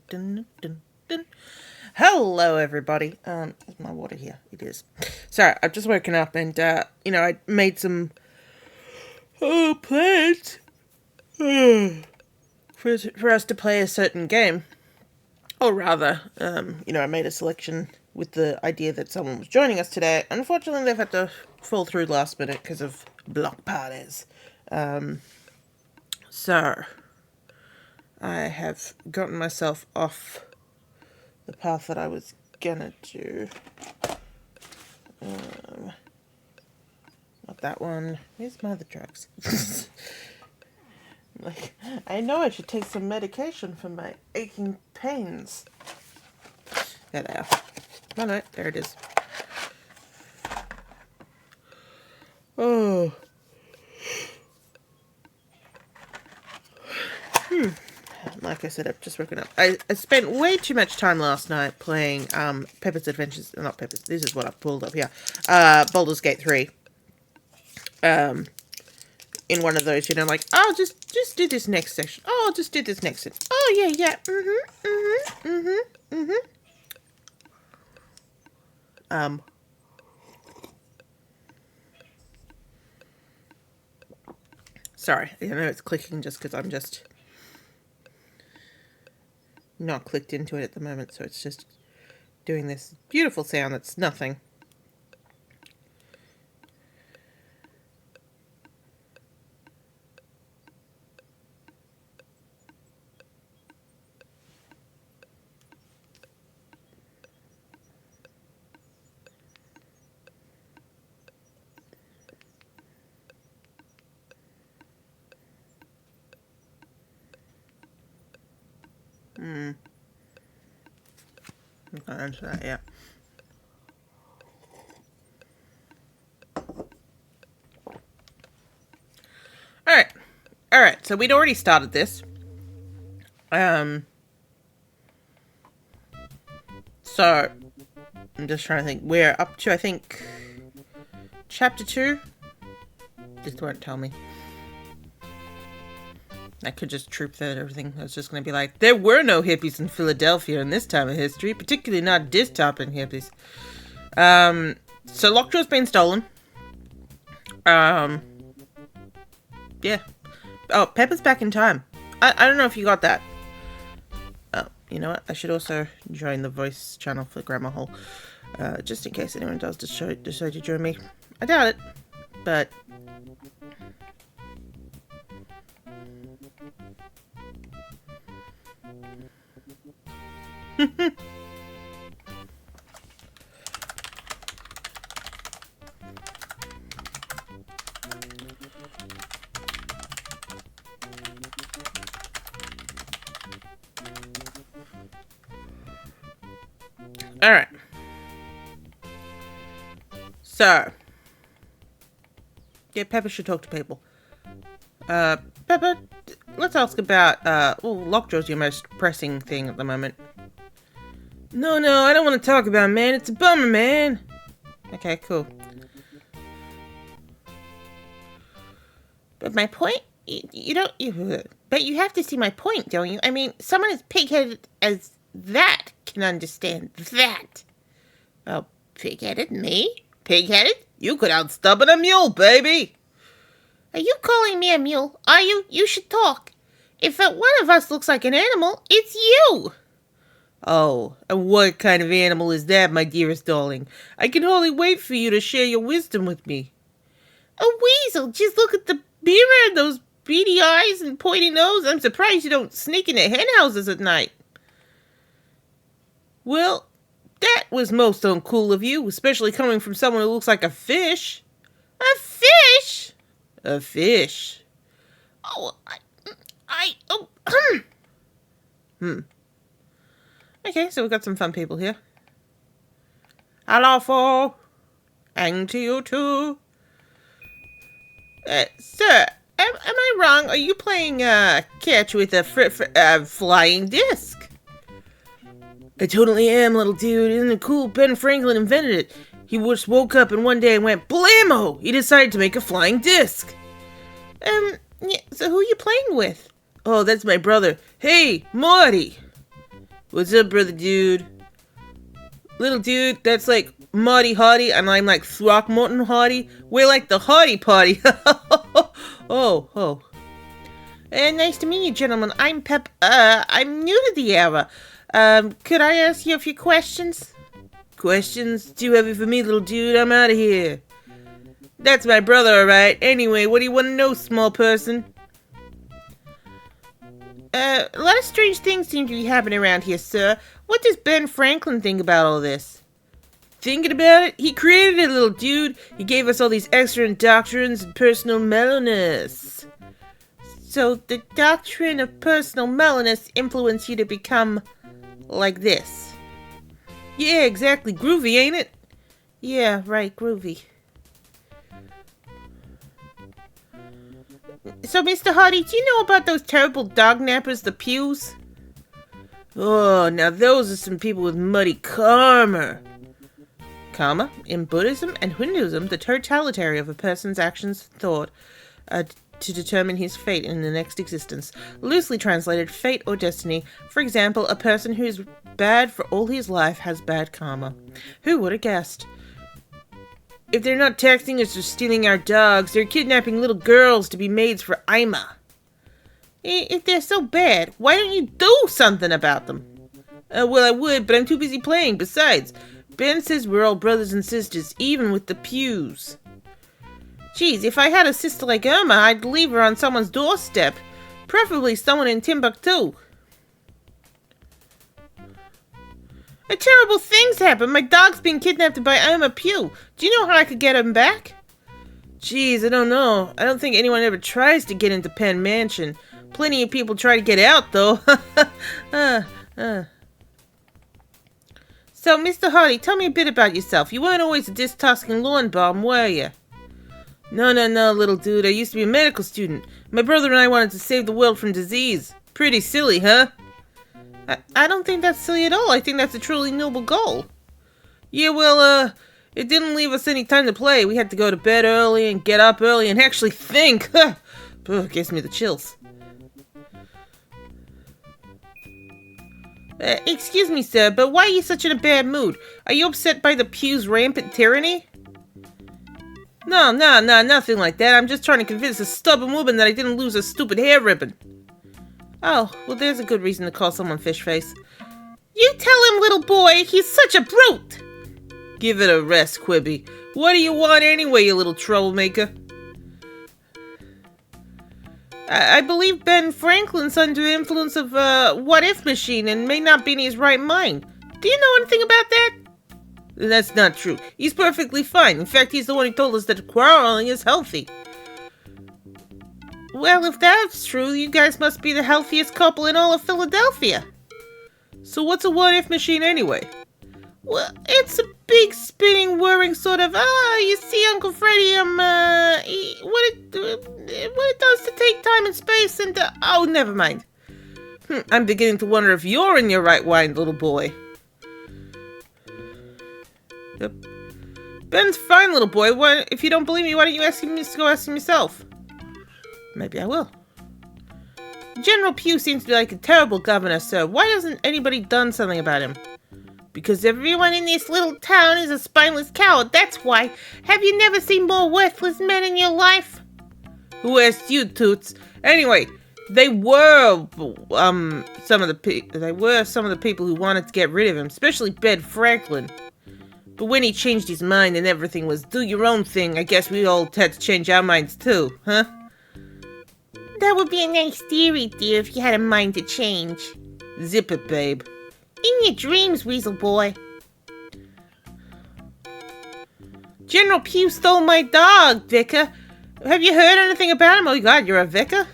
dun, dun, dun. Hello, everybody. Is my water here? It is. Sorry, I've just woken up and, I made some plans for us to play a certain game. Or rather, I made a selection with the idea that someone was joining us today. Unfortunately, they've had to fall through last minute because of block parties. So, I have gotten myself off the path that I was gonna do. Not that one. Where's my other drugs? I know I should take some medication for my aching pains. There they are. No, there it is. Oh. Like I said, I've just woken up. I spent way too much time last night playing Pepper's Adventures. Not Pepper's. This is what I've pulled up here. Baldur's Gate 3. In one of those, just do this next section. Oh, just do this next section. Oh, yeah. Sorry, I know it's clicking just because I'm just not clicked into it at the moment, so it's just doing this beautiful sound that's nothing. I'm not answer that yet. Alright, so we'd already started this. So, I'm just trying to think. We're up to, I think, chapter 2. Just won't tell me. I could just troop that everything. I was just going to be like, there were no hippies in Philadelphia in this time of history, particularly not dystopian hippies. So Lockjaw's been stolen. Yeah. Oh, Pepper's back in time. I don't know if you got that. Oh, you know what? I should also join the voice channel for Grammar Hole. Just in case anyone does decide to join me. I doubt it, but... Alright. So. Yeah, Pepper should talk to people. Pepper, let's ask about, Lockjaw's your most pressing thing at the moment. No, I don't want to talk about it, man. It's a bummer, man. Okay, cool. But my point, but you have to see my point, don't you? I mean, someone as pig-headed as that can understand that. Oh, pig-headed? Me? Pig-headed? You could outstubborn a mule, baby. Are you calling me a mule? Are you? You should talk. If one of us looks like an animal, it's you. Oh, and what kind of animal is that, my dearest darling? I can hardly wait for you to share your wisdom with me. A weasel? Just look at the mirror and those beady eyes and pointy nose. I'm surprised you don't sneak into hen houses at night. Well, that was most uncool of you, especially coming from someone who looks like a fish. A fish? A fish. Oh, Okay, so we've got some fun people here. Hello, for. And to you too. Sir, am I wrong? Are you playing catch with a flying disc? I totally am, little dude. Isn't it cool? Ben Franklin invented it. He just woke up and one day and went, blammo! He decided to make a flying disc. Yeah, so who are you playing with? Oh, that's my brother. Hey, Marty! What's up, brother dude? Little dude, that's like Marty Hardy, and I'm like Throckmorton Hardy. We're like the Hardy Party. Oh. Nice to meet you, gentlemen. I'm Pep. I'm new to the era. Could I ask you a few questions? Questions? Too heavy for me, little dude. I'm out of here. That's my brother, alright. Anyway, what do you want to know, small person? A lot of strange things seem to be happening around here, sir. What does Ben Franklin think about all this? Thinking about it? He created it, little dude. He gave us all these excellent doctrines and personal mellowness. So the doctrine of personal mellowness influenced you to become like this? Yeah, exactly. Groovy, ain't it? Yeah, right, groovy. So, Mr. Hardy, do you know about those terrible dog nappers, the Pews? Oh, now those are some people with muddy karma. Karma? In Buddhism and Hinduism, the totality of a person's actions and thought to determine his fate in the next existence. Loosely translated, fate or destiny. For example, a person who is bad for all his life has bad karma. Who would have guessed? If they're not taxing us or stealing our dogs, they're kidnapping little girls to be maids for Ima. If they're so bad, why don't you do something about them? Well, I would, but I'm too busy playing. Besides, Ben says we're all brothers and sisters, even with the Pews. Geez, if I had a sister like Irma, I'd leave her on someone's doorstep. Preferably someone in Timbuktu. A terrible thing's happened. My dog's been kidnapped by Irma Pugh. Do you know how I could get him back? Geez, I don't know. I don't think anyone ever tries to get into Penn Mansion. Plenty of people try to get out, though. So, Mr. Hardy, tell me a bit about yourself. You weren't always a disc-tossing lawn bum, were you? No, little dude. I used to be a medical student. My brother and I wanted to save the world from disease. Pretty silly, huh? I don't think that's silly at all. I think that's a truly noble goal. Yeah, well, it didn't leave us any time to play. We had to go to bed early and get up early and actually think. It gives me the chills. Excuse me, sir, but why are you such in a bad mood? Are you upset by the Pew's rampant tyranny? No, nothing like that. I'm just trying to convince a stubborn woman that I didn't lose a stupid hair ribbon. Oh, well, there's a good reason to call someone fish face. You tell him, little boy, he's such a brute! Give it a rest, Quibby. What do you want anyway, you little troublemaker? I believe Ben Franklin's under the influence of what-if machine and may not be in his right mind. Do you know anything about that? That's not true. He's perfectly fine. In fact, he's the one who told us that quarreling is healthy. Well, if that's true, you guys must be the healthiest couple in all of Philadelphia. So what's a what-if machine anyway? Well, it's a big spinning, whirring sort of, you see, Uncle Freddy, what it does to take time and space and, oh, never mind. I'm beginning to wonder if you're in your right mind, little boy. Yep. Ben's fine, little boy. If you don't believe me, why don't you go ask him yourself? Maybe I will. General Pugh seems to be like a terrible governor, sir. Why hasn't anybody done something about him? Because everyone in this little town is a spineless coward, that's why. Have you never seen more worthless men in your life? Who asked you, Toots? Anyway, they were some of the people who wanted to get rid of him, especially Ben Franklin. But when he changed his mind and everything was do your own thing, I guess we all had to change our minds too, huh? That would be a nice theory, dear, if you had a mind to change. Zip it, babe. In your dreams, Weasel Boy. General Pugh stole my dog, Vicar. Have you heard anything about him? Oh, God, you're a vicar?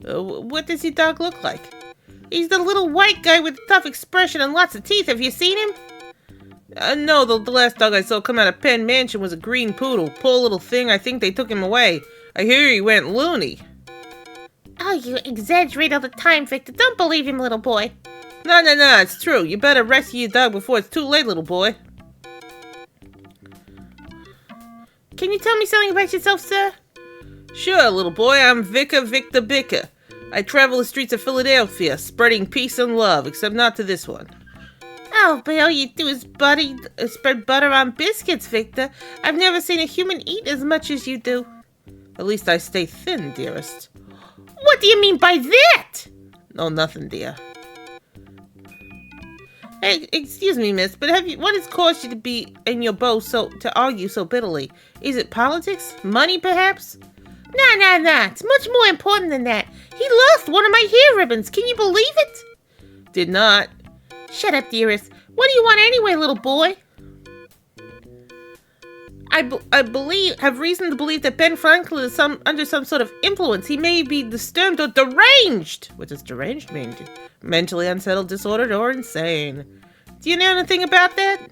What does your dog look like? He's the little white guy with a tough expression and lots of teeth. Have you seen him? No, the last dog I saw come out of Penn Mansion was a green poodle. Poor little thing, I think they took him away. I hear he went loony. Oh, you exaggerate all the time, Victor. Don't believe him, little boy. No, it's true. You better rescue your dog before it's too late, little boy. Can you tell me something about yourself, sir? Sure, little boy. I'm Victor Bicker. I travel the streets of Philadelphia, spreading peace and love, except not to this one. Oh, but all you do is spread butter on biscuits, Victor. I've never seen a human eat as much as you do. At least I stay thin, dearest. What do you mean by that? Oh, nothing, dear. Hey, excuse me, miss, but what has caused you to be in your bow to argue so bitterly? Is it politics? Money, perhaps? Nah. It's much more important than that. He lost one of my hair ribbons. Can you believe it? Did not. Shut up, dearest. What do you want anyway, little boy? I have reason to believe that Ben Franklin is under some sort of influence. He may be disturbed or deranged. What does deranged mean? Mentally unsettled, disordered, or insane. Do you know anything about that?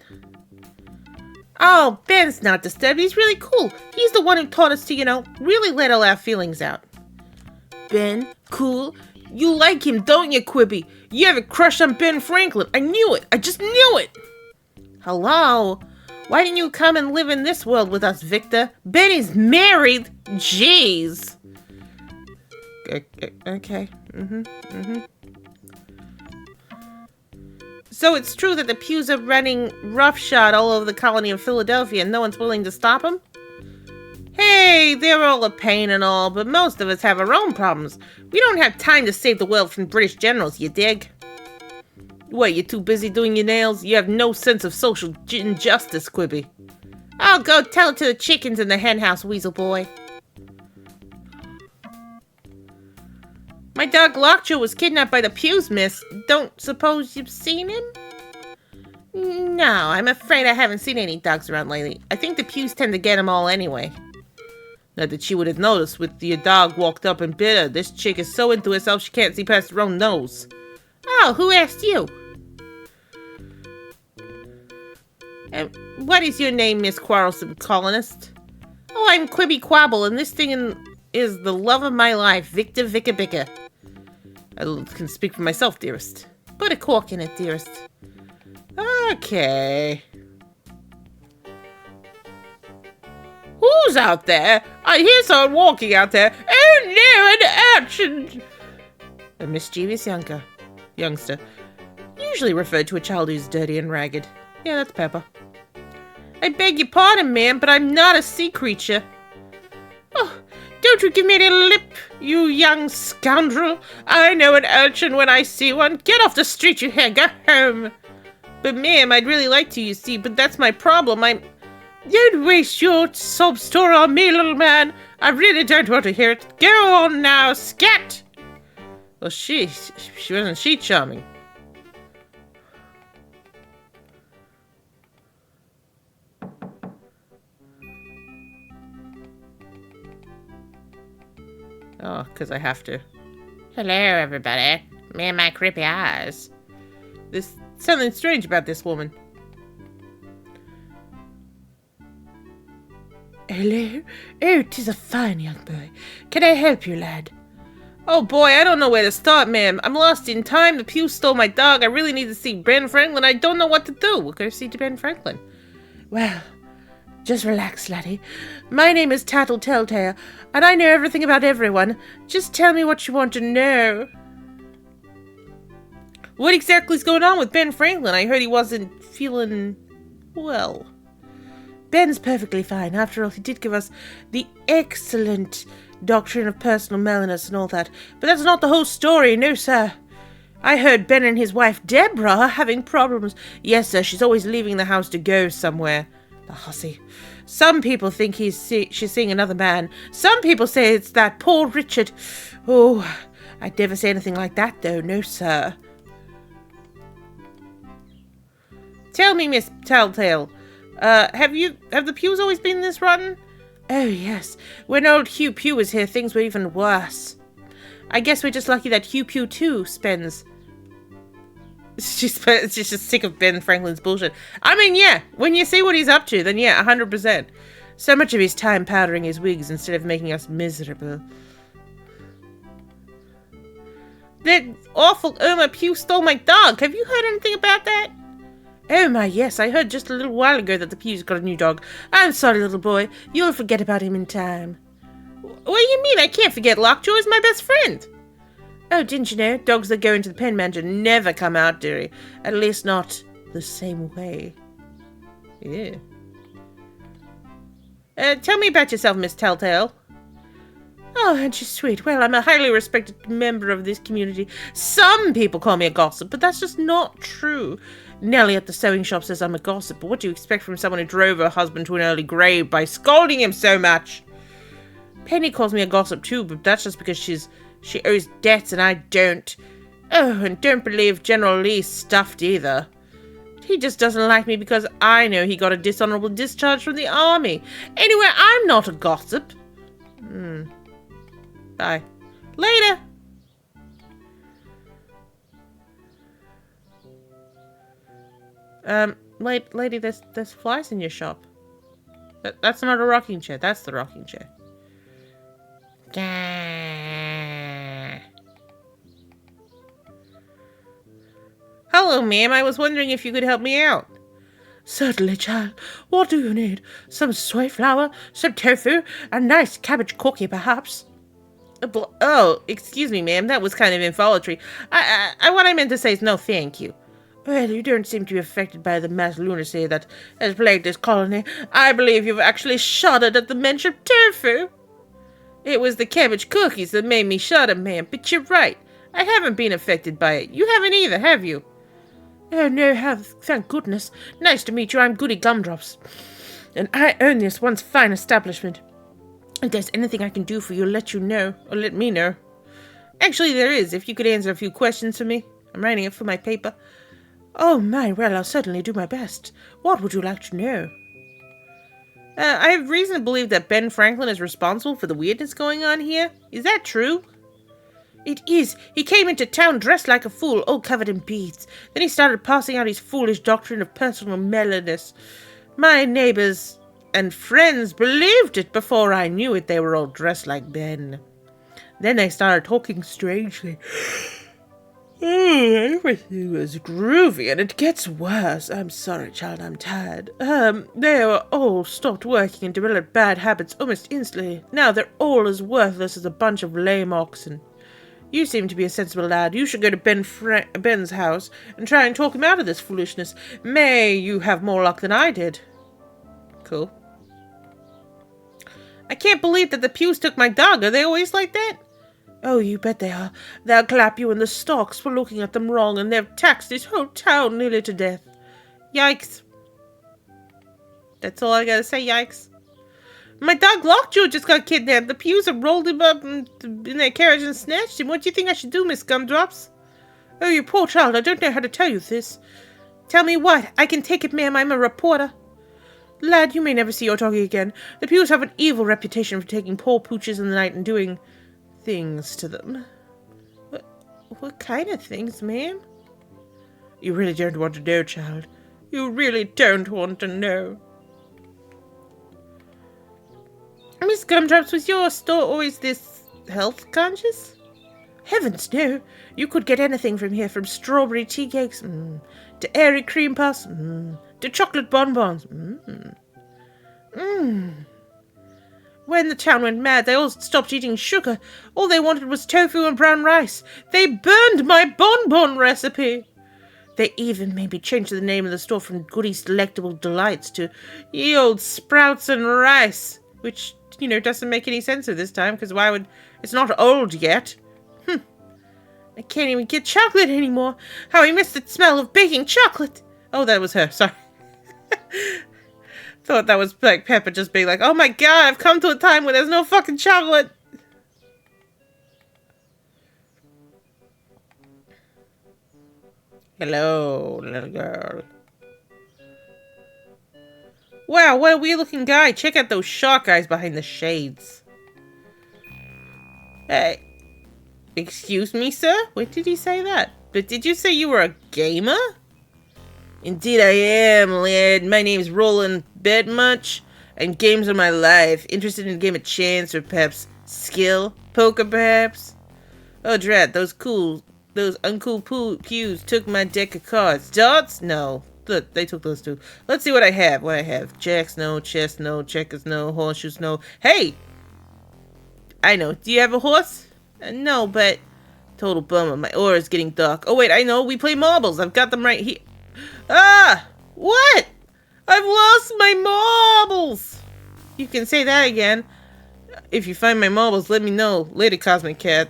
Oh, Ben's not disturbed. He's really cool. He's the one who taught us to, really let all our feelings out. Ben? Cool? You like him, don't you, Quibi? You have a crush on Ben Franklin. I knew it. I just knew it. Hello? Why didn't you come and live in this world with us, Victor? Ben is married. Jeez. Okay. So it's true that the Pews are running roughshod all over the colony of Philadelphia and no one's willing to stop them? Hey, they're all a pain and all, but most of us have our own problems. We don't have time to save the world from British generals, you dig? What, you're too busy doing your nails? You have no sense of social injustice, Quibi. I'll go tell it to the chickens in the henhouse, Weasel Boy. My dog Lockjaw was kidnapped by the Pews, miss. Don't suppose you've seen him? No, I'm afraid I haven't seen any dogs around lately. I think the Pews tend to get them all anyway. Not that she would have noticed with your dog walked up and bit her. This chick is so into herself she can't see past her own nose. Oh, who asked you? What is your name, Miss Quarrelsome Colonist? Oh, I'm Quibi Quabble, and this thing is the love of my life, Victor Vickabicker. I can speak for myself, dearest. Put a cork in it, dearest. Okay. Who's out there? I hear someone walking out there. Oh no, an urchin! A mischievous youngster. Usually referred to a child who's dirty and ragged. Yeah, that's Peppa. I beg your pardon, ma'am, but I'm not a sea creature. Oh, don't you give me any lip, you young scoundrel. I know an urchin when I see one. Get off the street, you hare. Go home. But, ma'am, I'd really like to, you see, but that's my problem. Don't waste your sob story on me, little man. I really don't want to hear it. Go on now, scat. Well, wasn't she charming? Oh, because I have to. Hello, everybody. Me and my creepy eyes. There's something strange about this woman. Hello? Oh, 'tis a fine young boy. Can I help you, lad? Oh boy, I don't know where to start, ma'am. I'm lost in time. The Pew stole my dog. I really need to see Ben Franklin. I don't know what to do. We're going to see Ben Franklin. Well, just relax, laddie. My name is Tattle Telltale, and I know everything about everyone. Just tell me what you want to know. What exactly is going on with Ben Franklin? I heard he wasn't feeling well. Ben's perfectly fine. After all, he did give us the excellent doctrine of personal mellowness and all that. But that's not the whole story, no, sir. I heard Ben and his wife, Deborah, are having problems. Yes, sir, she's always leaving the house to go somewhere. The hussy. Some people think she's seeing another man. Some people say it's that poor Richard. Oh, I'd never say anything like that, though. No, sir. Tell me, Miss Telltale, have the Pews always been this rotten? Oh, yes. When old Hugh Pew was here, things were even worse. I guess we're just lucky that Hugh Pew, too, spends... She's just sick of Ben Franklin's bullshit. I mean, yeah, when you see what he's up to, then yeah, 100%. So much of his time powdering his wigs instead of making us miserable. That awful Irma Pew stole my dog. Have you heard anything about that? Oh my, yes, I heard just a little while ago that the Pews got a new dog. I'm sorry, little boy. You'll forget about him in time. What do you mean? I can't forget. Lockjaw is my best friend. Oh, didn't you know? Dogs that go into the pen manager never come out dirty. At least not the same way. Yeah. Tell me about yourself, Miss Telltale. Oh, aren't you sweet? Well, I'm a highly respected member of this community. Some people call me a gossip, but that's just not true. Nellie at the sewing shop says I'm a gossip, but what do you expect from someone who drove her husband to an early grave by scolding him so much? Penny calls me a gossip too, but that's just because she owes debts and I don't. Oh, and don't believe General Lee's stuffed either. He just doesn't like me because I know he got a dishonorable discharge from the army. Anyway, I'm not a gossip. Bye. Later. Lady, there's flies in your shop. That's not a rocking chair. That's the rocking chair. Hello, ma'am. I was wondering if you could help me out. Certainly, child. What do you need? Some soy flour, some tofu, a nice cabbage cookie, perhaps? Oh, excuse me, ma'am. That was kind of involuntary. What I meant to say is no thank you. Well, you don't seem to be affected by the mass lunacy that has plagued this colony. I believe you've actually shuddered at the mention of tofu. It was the cabbage cookies that made me shudder, ma'am, but you're right. I haven't been affected by it. You haven't either, have you? Oh, no, thank goodness. Nice to meet you. I'm Goody Gumdrops. And I own this once fine establishment. If there's anything I can do for you, I'll let you know, or let me know. Actually, there is, if you could answer a few questions for me. I'm writing it for my paper. Oh, my, well, I'll certainly do my best. What would you like to know? I have reason to believe that Ben Franklin is responsible for the weirdness going on here. Is that true? It is. He came into town dressed like a fool, all covered in beads. Then he started passing out his foolish doctrine of personal mellowness. My neighbors and friends believed it before I knew it. They were all dressed like Ben. Then they started talking strangely. Everything was groovy, and it gets worse. I'm sorry, child, I'm tired. They were all stopped working and developed bad habits almost instantly. Now they're all as worthless as a bunch of lame oxen. You seem to be a sensible lad. You should go to Ben's house and try and talk him out of this foolishness. May you have more luck than I did. Cool. I can't believe that the Pews took my dog. Are they always like that? Oh, you bet they are. They'll clap you in the stocks for looking at them wrong, and they've taxed this whole town nearly to death. Yikes. That's all I gotta say, yikes. My dog Lockjaw just got kidnapped. The Pews have rolled him up in their carriage and snatched him. What do you think I should do, Miss Gumdrops? Oh, you poor child. I don't know how to tell you this. Tell me what? I can take it, ma'am. I'm a reporter. Lad, you may never see your doggy again. The Pews have an evil reputation for taking poor pooches in the night and doing things to them. What kind of things, ma'am? You really don't want to know, child. You really don't want to know. Miss Gumdrops, was your store always this health conscious? Heavens, no. You could get anything from here, from strawberry tea cakes, to airy cream puffs, to chocolate bonbons. When the town went mad, they all stopped eating sugar. All they wanted was tofu and brown rice. They burned my bonbon recipe. They even made me change the name of the store from Goody's Delectable Delights to Ye Old Sprouts and Rice, which, doesn't make any sense at this time, because why would... It's not old yet. I can't even get chocolate anymore. How I miss the smell of baking chocolate. Oh, that was her. Sorry. Thought that was Black Pepper just being like, oh my god, I've come to a time where there's no fucking chocolate. Hello, little girl. Wow, what a weird looking guy. Check out those shark eyes behind the shades. Hey. Excuse me, sir? When did he say that? But did you say you were a gamer? Indeed I am, lad. My name's Roland Bedmuch, and games are my life. Interested in a game of chance or perhaps skill? Poker, perhaps? Oh, drat, those uncool pews took my deck of cards. Darts? No. Look, they took those too. Let's see what I have. Jacks, no. Chess, no. Checkers, no. Horseshoes, no. Hey! I know. Do you have a horse? No, but Total bummer. My aura is getting dark. Oh, wait, I know. We play marbles. I've got them right here. Ah! What? I've lost my marbles! You can say that again. If you find my marbles, let me know. Later, Cosmic Cat.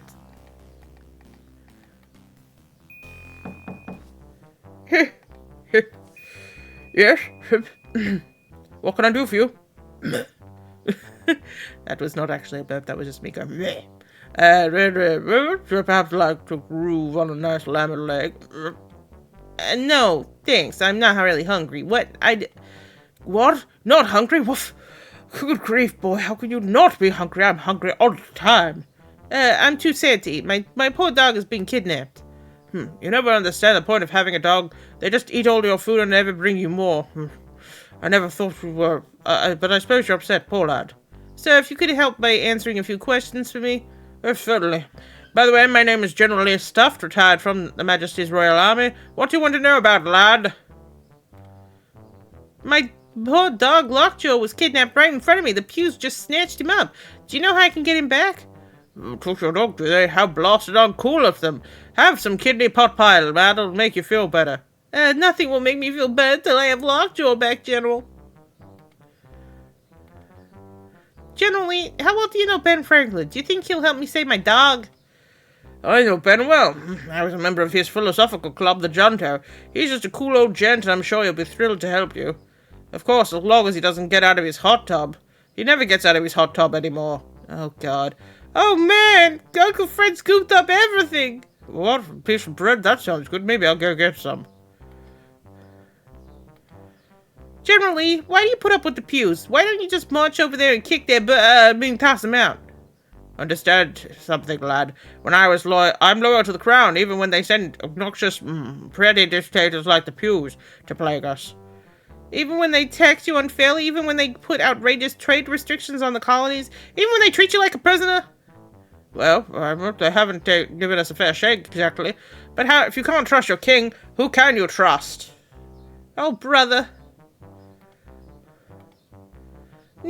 Yes? What can I do for you? That was not actually a burp, that was just me going, meh. Perhaps like to groove on a nice lamb leg. No, thanks. I'm not really hungry. What? What? Not hungry? Woof. Good grief, boy. How can you not be hungry? I'm hungry all the time. I'm too sad to eat. My poor dog has been kidnapped. You never understand the point of having a dog. They just eat all your food and never bring you more. I never thought you were... but I suppose you're upset, poor lad. Sir, if you could help by answering a few questions for me? Certainly. By the way, my name is General Lee Stuffed, retired from the Majesty's Royal Army. What do you want to know about, lad? My poor dog Lockjaw was kidnapped right in front of me. The Pews just snatched him up. Do you know how I can get him back? Took your dog, do they? How blasted uncool of them. Have some kidney pot pie, lad. It'll make you feel better. Nothing will make me feel better till I have Lockjaw back, General. General Lee, how well do you know Ben Franklin? Do you think he'll help me save my dog? I know Ben well. I was a member of his philosophical club, the Junto. He's just a cool old gent, and I'm sure he'll be thrilled to help you. Of course, as long as he doesn't get out of his hot tub. He never gets out of his hot tub anymore. Oh, God. Oh, man! Uncle Fred scooped up everything! What? A piece of bread? That sounds good. Maybe I'll go get some. General Lee, why do you put up with the Pews? Why don't you just march over there and kick their toss them out? Understand something, lad. When I was I'm loyal to the crown, even when they send obnoxious, pretty dictators like the Pews to plague us. Even when they tax you unfairly, even when they put outrageous trade restrictions on the colonies, even when they treat you like a prisoner? Well, they haven't given us a fair shake, exactly. But if you can't trust your king, who can you trust? Oh, brother.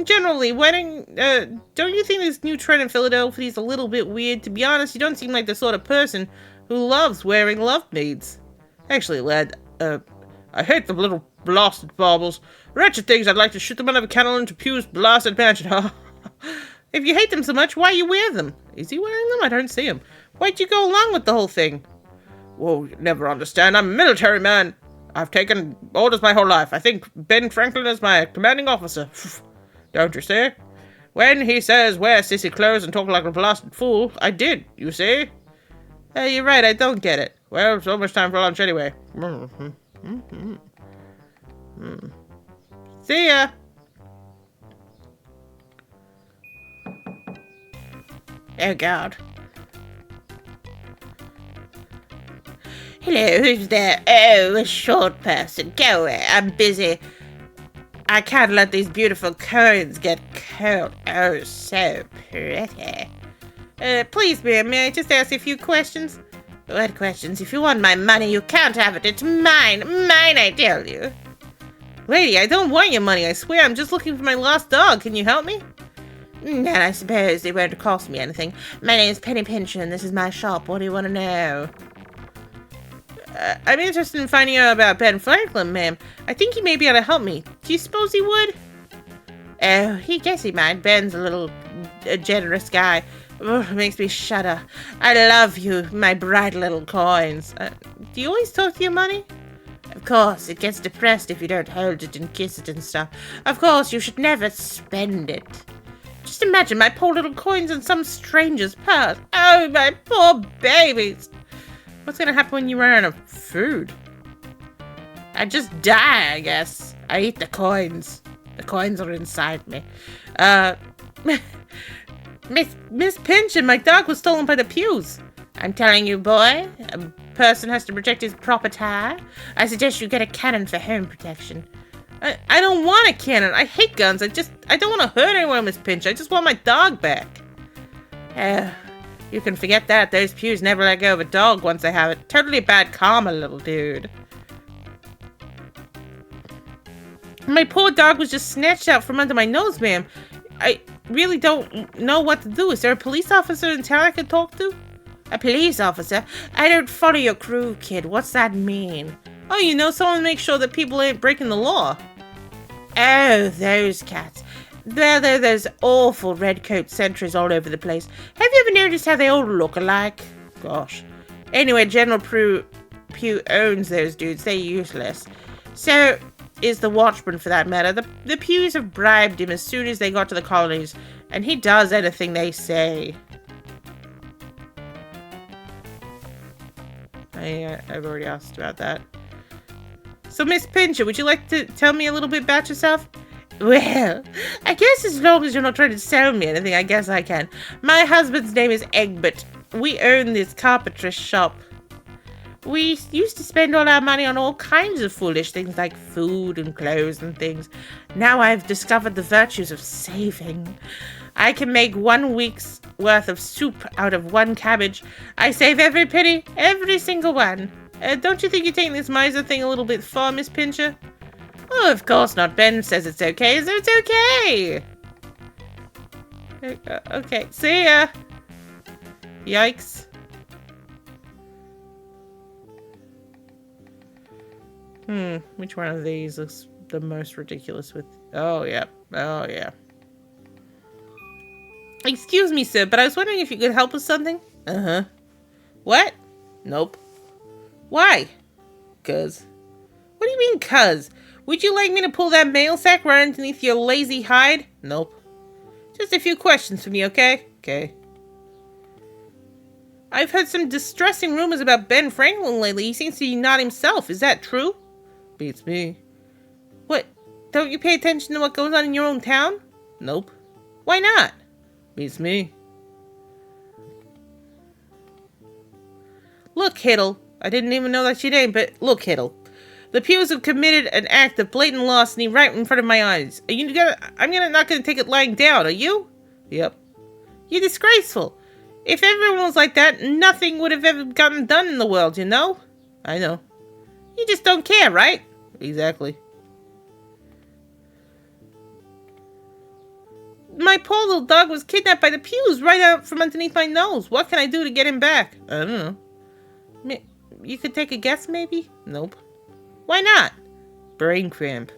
Generally, don't you think this new trend in Philadelphia is a little bit weird? To be honest, you don't seem like the sort of person who loves wearing love beads. Actually, lad, I hate them little blasted baubles. Wretched things, I'd like to shoot them out of a cannon into Pew's blasted mansion. If you hate them so much, why you wear them? Is he wearing them? I don't see him. Why'd you go along with the whole thing? Whoa, you never understand. I'm a military man. I've taken orders my whole life. I think Ben Franklin is my commanding officer. Don't you see? When he says wear sissy clothes and talk like a blasted fool, I did, you see? You're right, I don't get it. Well, it's almost time for lunch anyway. See ya! Oh, God. Hello, who's there? Oh, a short person. Go away, I'm busy. I can't let these beautiful coins get cold. Oh, so pretty. Please, ma'am, may I just ask a few questions? What questions? If you want my money, you can't have it. It's mine. Mine, I tell you. Lady, I don't want your money, I swear. I'm just looking for my lost dog. Can you help me? No, I suppose it won't cost me anything. My name's Penny Pincher, and this is my shop. What do you want to know? I'm interested in finding out about Ben Franklin, ma'am. I think he may be able to help me. Do you suppose he would? Oh, he guess he might. Ben's a generous guy. It makes me shudder. I love you, my bright little coins. Do you always talk to your money? Of course, it gets depressed if you don't hold it and kiss it and stuff. Of course, you should never spend it. Just imagine my poor little coins in some stranger's purse. Oh, my poor babies. What's gonna happen when you run out of food? I just die, I guess. I eat the coins. The coins are inside me. Miss Pinch and my dog was stolen by the Pews. I'm telling you, boy, a person has to protect his property. I suggest you get a cannon for home protection. I don't want a cannon. I hate guns. I don't want to hurt anyone, Miss Pinch. I just want my dog back. You can forget that. Those Pews never let go of a dog once they have it. Totally bad karma, little dude. My poor dog was just snatched out from under my nose, ma'am. I really don't know what to do. Is there a police officer in town I could talk to? A police officer? I don't follow your crew, kid. What's that mean? Oh, you know, someone makes sure that people ain't breaking the law. Oh, those cats. Well, they're those awful redcoat sentries all over the place. Have you ever noticed how they all look alike? Gosh. Anyway, General Pugh owns those dudes. They're useless. So is the watchman, for that matter. The Pughs have bribed him as soon as they got to the colonies, and he does anything they say. I've already asked about that. So, Miss Pincher, would you like to tell me a little bit about yourself? Well, I guess as long as you're not trying to sell me anything, I guess I can. My husband's name is Egbert. We own this carpentry shop. We used to spend all our money on all kinds of foolish things like food and clothes and things. Now I've discovered the virtues of saving. I can make 1 week's worth of soup out of 1 cabbage. I save every penny, every single one. Don't you think you're taking this miser thing a little bit far, Miss Pincher? Oh, of course not. Ben says it's okay, so it's okay. Okay, see ya. Yikes. Which one of these looks the most ridiculous with... Oh, yeah. Oh, yeah. Excuse me, sir, but I was wondering if you could help with something? Uh-huh. What? Nope. Why? 'Cause. What do you mean, 'cause? Would you like me to pull that mail sack right underneath your lazy hide? Nope. Just a few questions for me, okay? Okay. I've heard some distressing rumors about Ben Franklin lately. He seems to be not himself. Is that true? Beats me. What? Don't you pay attention to what goes on in your own town? Nope. Why not? Beats me. Look, Hiddle. I didn't even know that's your name, but look, Hiddle. The Pughs have committed an act of blatant larceny right in front of my eyes. I'm not gonna take it lying down, are you? Yep. You're disgraceful. If everyone was like that, nothing would have ever gotten done in the world, you know? I know. You just don't care, right? Exactly. My poor little dog was kidnapped by the Pughs right out from underneath my nose. What can I do to get him back? I don't know. You could take a guess, maybe? Nope. Why not? Brain cramp.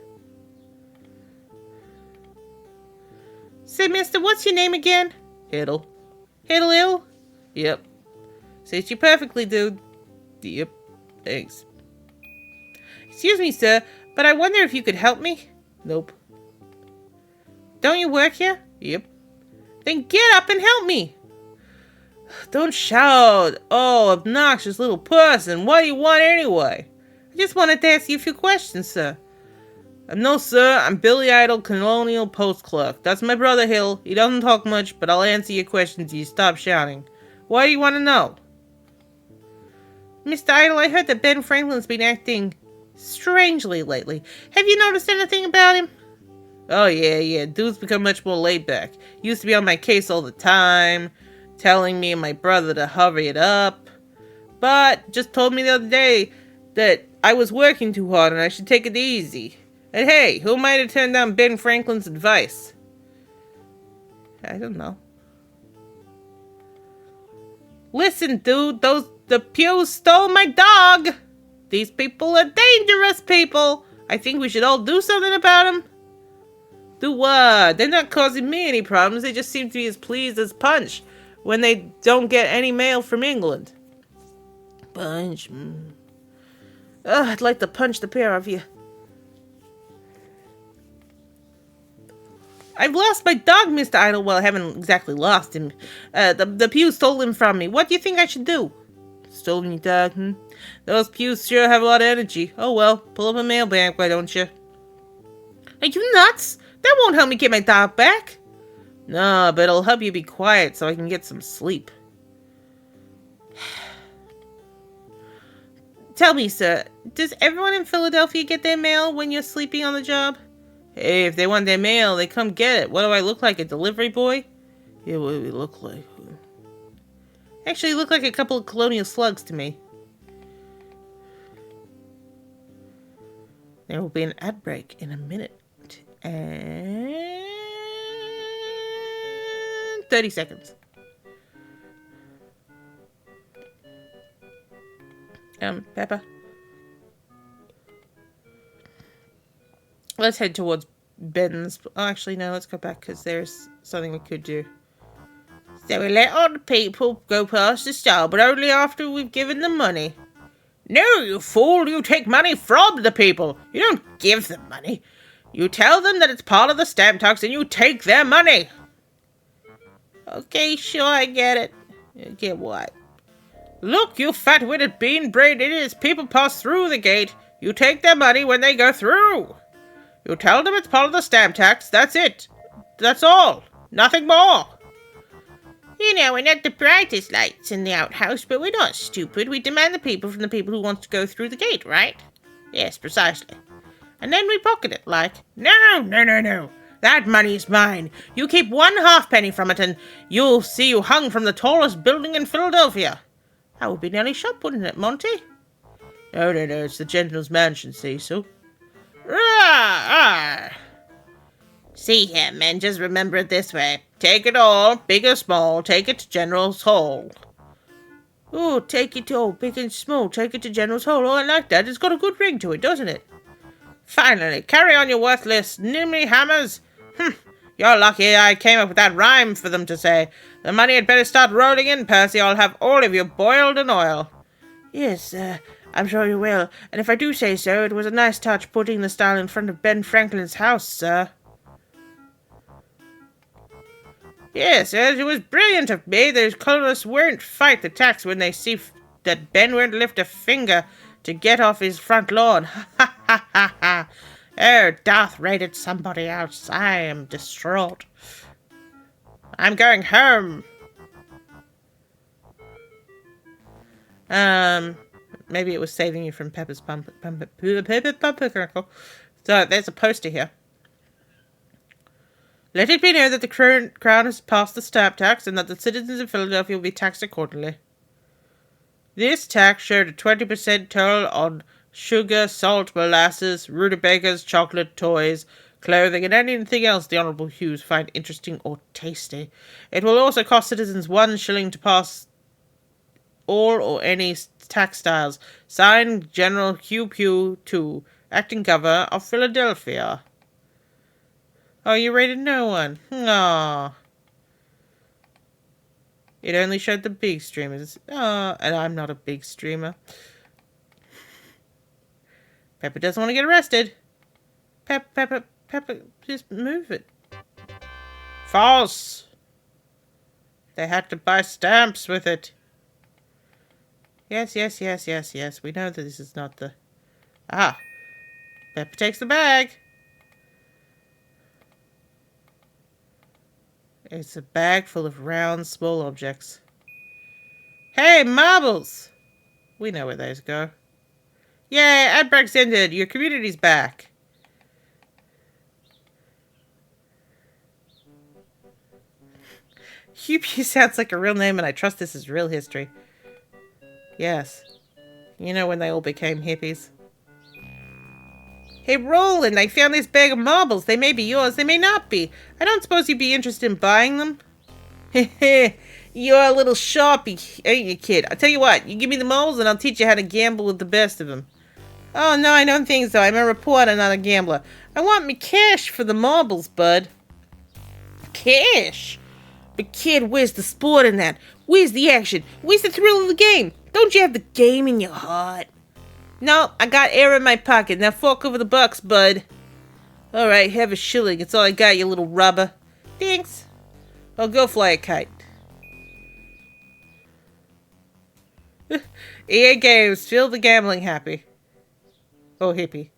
Say, mister, what's your name again? Hiddle. Hiddle-ill? Yep. Suits you perfectly, dude. Yep. Thanks. Excuse me, sir, but I wonder if you could help me? Nope. Don't you work here? Yep. Then get up and help me. Don't shout. Oh, obnoxious little person. What do you want anyway? I just wanted to ask you a few questions, sir. No, sir. I'm Billy Idle, Colonial Post Clerk. That's my brother Hill. He doesn't talk much, but I'll answer your questions if you stop shouting. What do you want to know? Mr. Idle, I heard that Ben Franklin's been acting strangely lately. Have you noticed anything about him? Oh, yeah. Dude's become much more laid back. Used to be on my case all the time, telling me and my brother to hurry it up. But just told me the other day that I was working too hard and I should take it easy. And hey, who might have turned down Ben Franklin's advice? I don't know. Listen, dude, the Pughs stole my dog. These people are dangerous people. I think we should all do something about them. Do what? They're not causing me any problems. They just seem to be as pleased as Punch when they don't get any mail from England. Punch. I'd like to punch the pair of you. I've lost my dog, Mr. Idle. Well, I haven't exactly lost him. The Pughs stole him from me. What do you think I should do? Stolen your dog, Those Pughs sure have a lot of energy. Oh well, pull up a mailbag, why don't you? Are you nuts? That won't help me get my dog back. No, but it'll help you be quiet so I can get some sleep. Tell me, sir, does everyone in Philadelphia get their mail when you're sleeping on the job? Hey, if they want their mail, they come get it. What do I look like, a delivery boy? Yeah, what do we look like? Actually, you look like a couple of colonial slugs to me. There will be an ad break in a minute. And 30 seconds. Pepper. Let's head towards Ben's. Oh, actually, no, let's go back because there's something we could do. So we let all the people go past the stall, but only after we've given them money. No, you fool, you take money from the people. You don't give them money. You tell them that it's part of the stamp tax and you take their money. Okay, sure, I get it. You get what? Look, you fat-witted bean-brained idiots, people pass through the gate. You take their money when they go through. You tell them it's part of the stamp tax, that's it. That's all. Nothing more. You know, we're not the brightest lights in the outhouse, but we're not stupid. We demand the people from the people who want to go through the gate, right? Yes, precisely. And then we pocket it, like, no. That money's mine. You keep 1 halfpenny from it, and you'll see you hung from the tallest building in Philadelphia. That would be nearly shop, wouldn't it, Monty? No, it's the General's mansion, Cecil. See here, men, just remember it this way. Take it all, big or small, take it to General's Hall. Oh, take it all, big and small, take it to General's Hall. Oh, I like that. It's got a good ring to it, doesn't it? Finally, carry on your worthless nimby hammers. You're lucky I came up with that rhyme for them to say. The money had better start rolling in, Percy. I'll have all of you boiled in oil. Yes, I'm sure you will. And if I do say so, it was a nice touch putting the style in front of Ben Franklin's house, sir. Yes, it was brilliant of me. Those colonists won't fight the tax when they see that Ben won't lift a finger to get off his front lawn. Ha ha ha ha. Oh, Darth raided somebody else. I am distraught. I'm going home. Maybe it was saving you from Pepper's Pumpernickel. So, there's a poster here. Let it be known that the Crown has passed the stamp tax and that the citizens of Philadelphia will be taxed accordingly. This tax showed a 20% toll on sugar, salt, molasses, rudabakers, chocolate, toys, clothing, and anything else the Honourable Hughes find interesting or tasty. It will also cost citizens 1 shilling to pass all or any tax styles. Signed, General Hugh Pugh II, Acting Governor of Philadelphia. Oh, you rated no one. Aww. It only showed the big streamers. Oh, and I'm not a big streamer. Pepper doesn't want to get arrested. Pepper, just move it. False. They had to buy stamps with it. Yes. We know that this is not the... Ah. Pepper takes the bag. It's a bag full of round, small objects. Hey, marbles! We know where those go. Yay, ad break's ended. Your community's back. Hugh sounds like a real name, and I trust this is real history. Yes. You know when they all became hippies. Hey, Roland, I found this bag of marbles. They may be yours, they may not be. I don't suppose you'd be interested in buying them? Heh, you're a little sharpie, ain't you, kid? I'll tell you what, you give me the marbles and I'll teach you how to gamble with the best of them. Oh, no, I don't think so. I'm a reporter, not a gambler. I want me cash for the marbles, bud. Cash? But kid, where's the sport in that? Where's the action? Where's the thrill of the game? Don't you have the game in your heart? No, I got air in my pocket. Now fork over the bucks, bud. Alright, have a shilling. It's all I got, you little rubber. Thanks. I'll go fly a kite. EA Games, feel the gambling happy. Oh, hippie.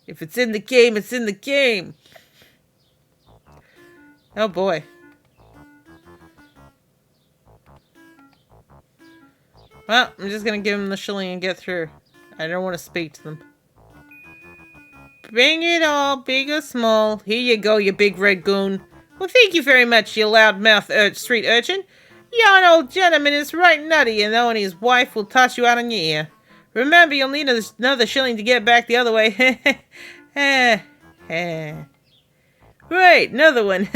If it's in the game, it's in the game. Oh, boy. Well, I'm just gonna give them the shilling and get through. I don't want to speak to them. Bring it all, big or small. Here you go, you big red goon. Well, thank you very much, you loudmouth street urchin. Yon old gentleman is right nutty, you know, and his wife will toss you out on your ear. Remember, you'll need another shilling to get back the other way. Right, another one.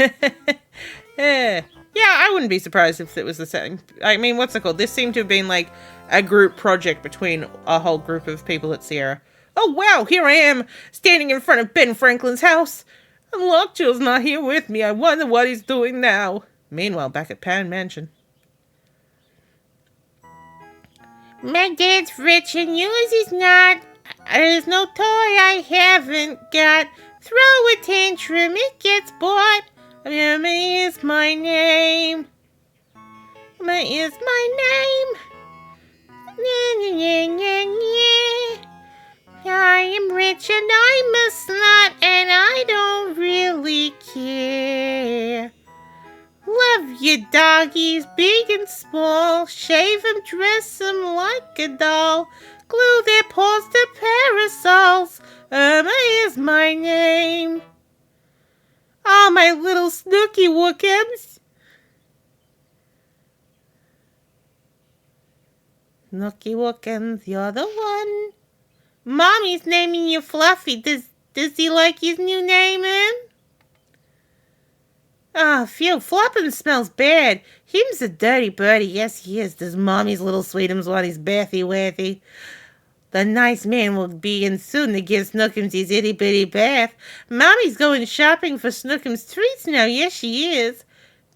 Yeah, I wouldn't be surprised if it was the same. I mean, what's it called? This seemed to have been like a group project between a whole group of people at Sierra. Oh wow, here I am, standing in front of Ben Franklin's house. And Lockjaw's not here with me. I wonder what he's doing now. Meanwhile, back at Pan Mansion. My dad's rich and yours is not. There's no toy I haven't got. Throw a tantrum, it gets bought. Mama is my name. Mama is my name. I am rich and I'm a slut and I don't really care. Love your doggies, big and small. Shave them, dress them like a doll. Glue their paws to parasols. Irma is my name. Oh, my little Snooky Wookums. Snooky Wookums, you're the one. Mommy's naming you Fluffy. Does he like his new name, Oh, phew, Floppin smells bad. Him's a dirty birdie, yes he is. Does Mommy's little sweetums want his bathy wathy? The nice man will be in soon to give Snookums his itty-bitty bath. Mommy's going shopping for Snookums treats now, yes she is.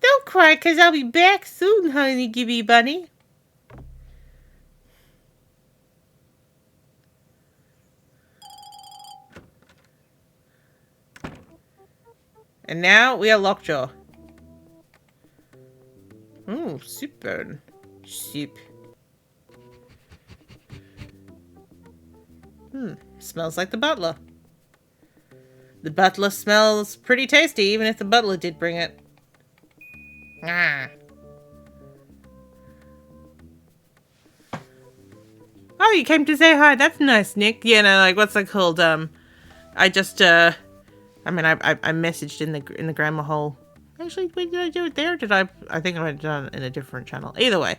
Don't cry, 'cause I'll be back soon, honey gibby bunny. And now we are Lockjaw. Ooh, soup burn. Soup. Smells like the butler. The butler smells pretty tasty, even if the butler did bring it. Ah. Oh, you came to say hi. That's nice, Nick. Yeah, no, like, what's that called? I just, I messaged in the grammar hole. Actually, wait, did I do it there? I think I might have done it in a different channel. Either way,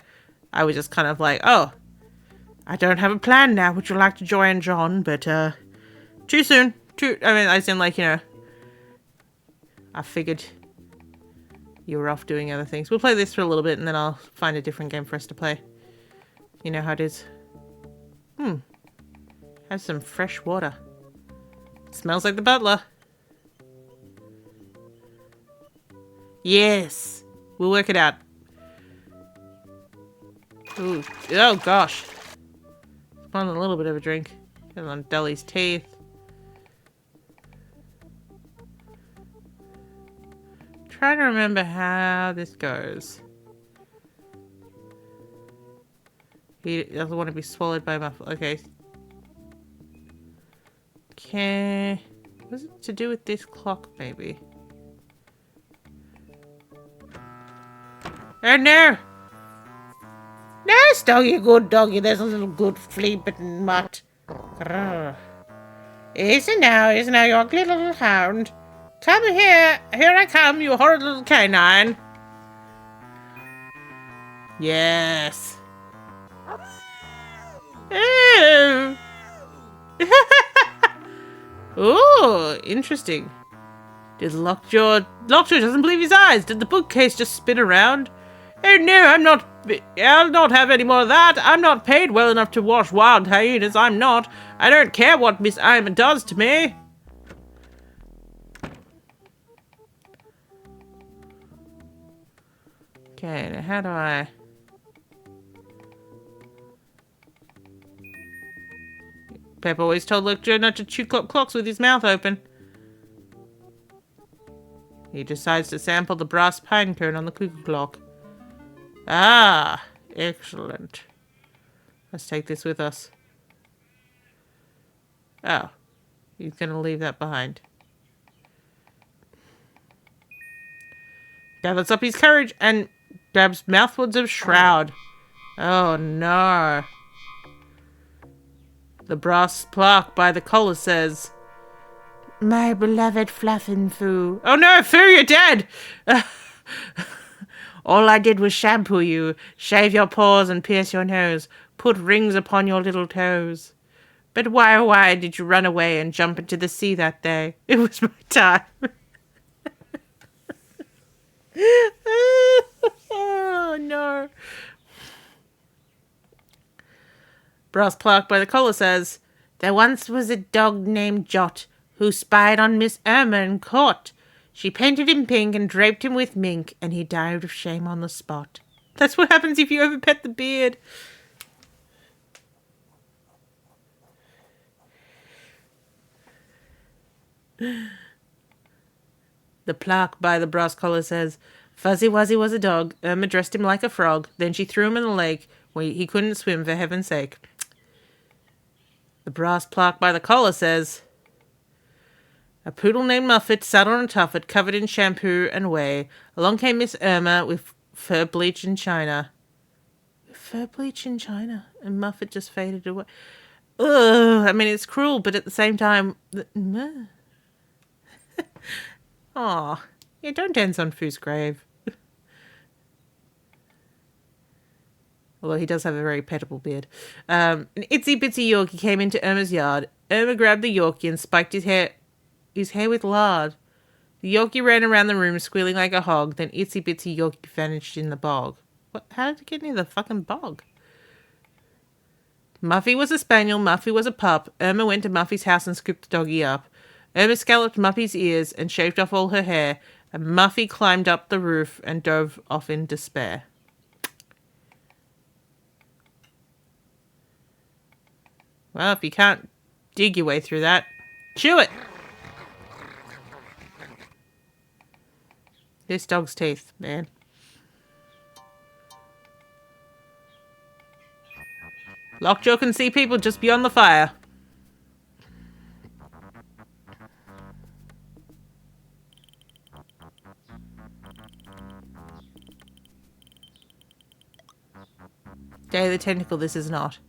I was just kind of like, oh, I don't have a plan now. Would you like to join John? But, too soon. I seem like, I figured you were off doing other things. We'll play this for a little bit and then I'll find a different game for us to play. You know how it is. Have some fresh water. Smells like the butler. Yes. We'll work it out. Ooh. Oh, gosh. Spawned a little bit of a drink. Get on Deli's teeth. Trying to remember how this goes. He doesn't want to be swallowed by muffle. Okay. Okay. What's it to do with this clock, maybe? Oh no! Nice doggy, good doggy. There's a little good flea-bitten mutt. Grrr. Easy now, you ugly little hound. Come here. Here I come, you horrid little canine. Yes. Ew. Ooh, interesting. Did Lockjaw doesn't believe his eyes. Did the bookcase just spin around? Oh no, I'll not have any more of that. I'm not paid well enough to wash wild hyenas. I'm not. I don't care what Miss Ima does to me. Okay, now how do I... Pep always told Lockjaw not to chew clocks with his mouth open. He decides to sample the brass pine cone on the cuckoo clock. Ah, excellent. Let's take this with us. Oh, he's gonna leave that behind. Gathers up his courage and grabs mouthwards of shroud. Oh no. The brass plaque by the collar says, "My beloved Fluffin' Foo." Oh no, Foo, you're dead! All I did was shampoo you, shave your paws and pierce your nose, put rings upon your little toes. But why did you run away and jump into the sea that day? It was my time. Oh no. Brass plaque by the collar says, "There once was a dog named Jot who spied on Miss Irma and caught. She painted him pink and draped him with mink, and he died of shame on the spot." That's what happens if you ever pet the beard. The plaque by the brass collar says, "Fuzzy Wuzzy was a dog. Irma dressed him like a frog. Then she threw him in the lake where he couldn't swim for heaven's sake." The brass plaque by the collar says, "A poodle named Muffet sat on a tuffet covered in shampoo and whey. Along came Miss Irma with fur bleach in China." Fur bleach in China? And Muffet just faded away. Ugh, I mean, it's cruel, but at the same time... Aw, yeah, don't dance on Foo's grave. Although he does have a very pettable beard. An itsy bitsy Yorkie came into Irma's yard. Irma grabbed the Yorkie and spiked his hair with lard. The Yorkie ran around the room squealing like a hog. Then itsy bitsy Yorkie vanished in the bog. What? How did it get near the fucking bog? Muffy was a spaniel. Muffy was a pup. Irma went to Muffy's house and scooped the doggy up. Irma scalloped Muffy's ears and shaved off all her hair, and Muffy climbed up the roof and dove off in despair. Well, if you can't dig your way through that, chew it! This dog's teeth, man. Lockjaw can see people just beyond the fire. Day of the Tentacle, this is not.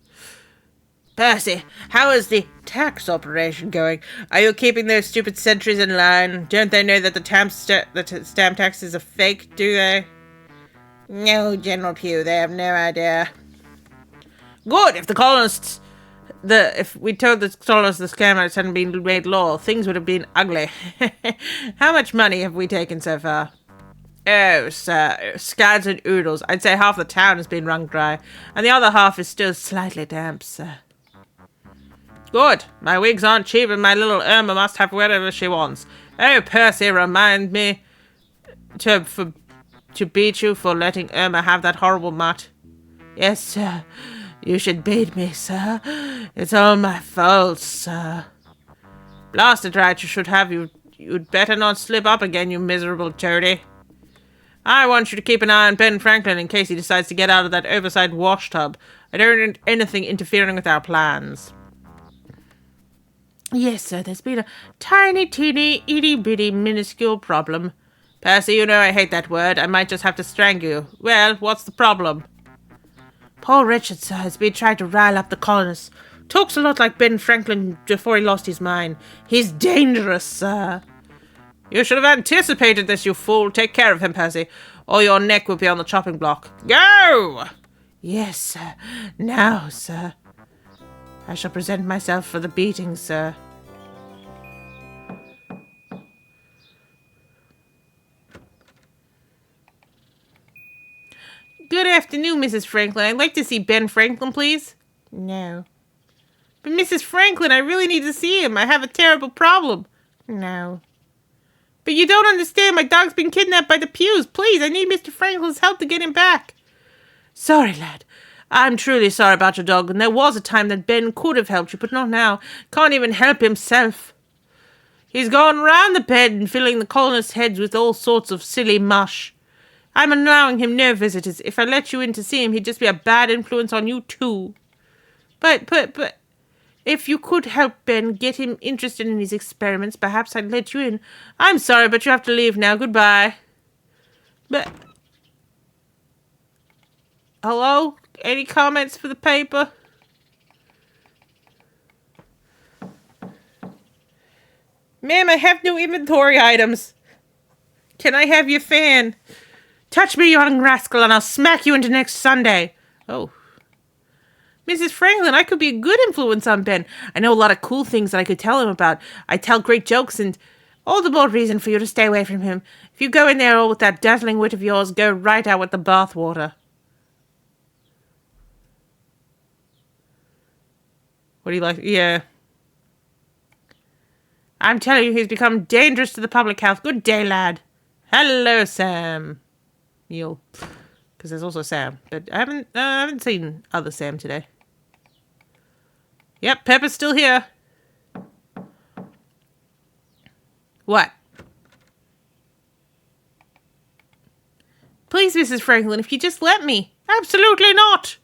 Percy, how is the tax operation going? Are you keeping those stupid sentries in line? Don't they know that the stamp tax is a fake, do they? No, General Pugh, they have no idea. Good, if the colonists... If we told the colonists the scammers hadn't been made law, things would have been ugly. How much money have we taken so far? Oh, sir, scads and oodles. I'd say half the town has been wrung dry, and the other half is still slightly damp, sir. Good. My wigs aren't cheap, and my little Irma must have whatever she wants. Oh, Percy, remind me to beat you for letting Irma have that horrible mutt. Yes, sir. You should beat me, sir. It's all my fault, sir. Blasted right, you should have. You'd better not slip up again, you miserable toady. I want you to keep an eye on Ben Franklin in case he decides to get out of that oversized wash tub. I don't want anything interfering with our plans. Yes, sir, there's been a tiny, teeny, itty-bitty, minuscule problem. Percy, you know I hate that word. I might just have to strangle you. Well, what's the problem? Paul Richard, sir, has been trying to rile up the colonists. Talks a lot like Ben Franklin before he lost his mind. He's dangerous, sir. You should have anticipated this, you fool. Take care of him, Percy, or your neck will be on the chopping block. Go! Yes, sir. Now, sir. I shall present myself for the beating, sir. Good afternoon, Mrs. Franklin. I'd like to see Ben Franklin, please. No. But Mrs. Franklin, I really need to see him. I have a terrible problem. No. But you don't understand. My dog's been kidnapped by the Pews. Please, I need Mr. Franklin's help to get him back. Sorry, lad. I'm truly sorry about your dog, and there was a time that Ben could have helped you, but not now. Can't even help himself. He's gone round the bed and filling the colonists' heads with all sorts of silly mush. I'm allowing him no visitors. If I let you in to see him, he'd just be a bad influence on you too. But, if you could help Ben get him interested in his experiments, perhaps I'd let you in. I'm sorry, but you have to leave now. Goodbye. But... Hello? Any comments for the paper? Ma'am, I have no inventory items. Can I have your fan? Touch me, you young rascal, and I'll smack you into next Sunday. Oh. Mrs. Franklin, I could be a good influence on Ben. I know a lot of cool things that I could tell him about. I tell great jokes, and all the more reason for you to stay away from him. If you go in there all with that dazzling wit of yours, go right out with the bathwater. What do you like? Yeah. I'm telling you, he's become dangerous to the public health. Good day, lad. Hello, Sam. Neil. Because there's also Sam. But I haven't seen other Sam today. Yep, Pepper's still here. What? Please, Mrs. Franklin, if you just let me. Absolutely not.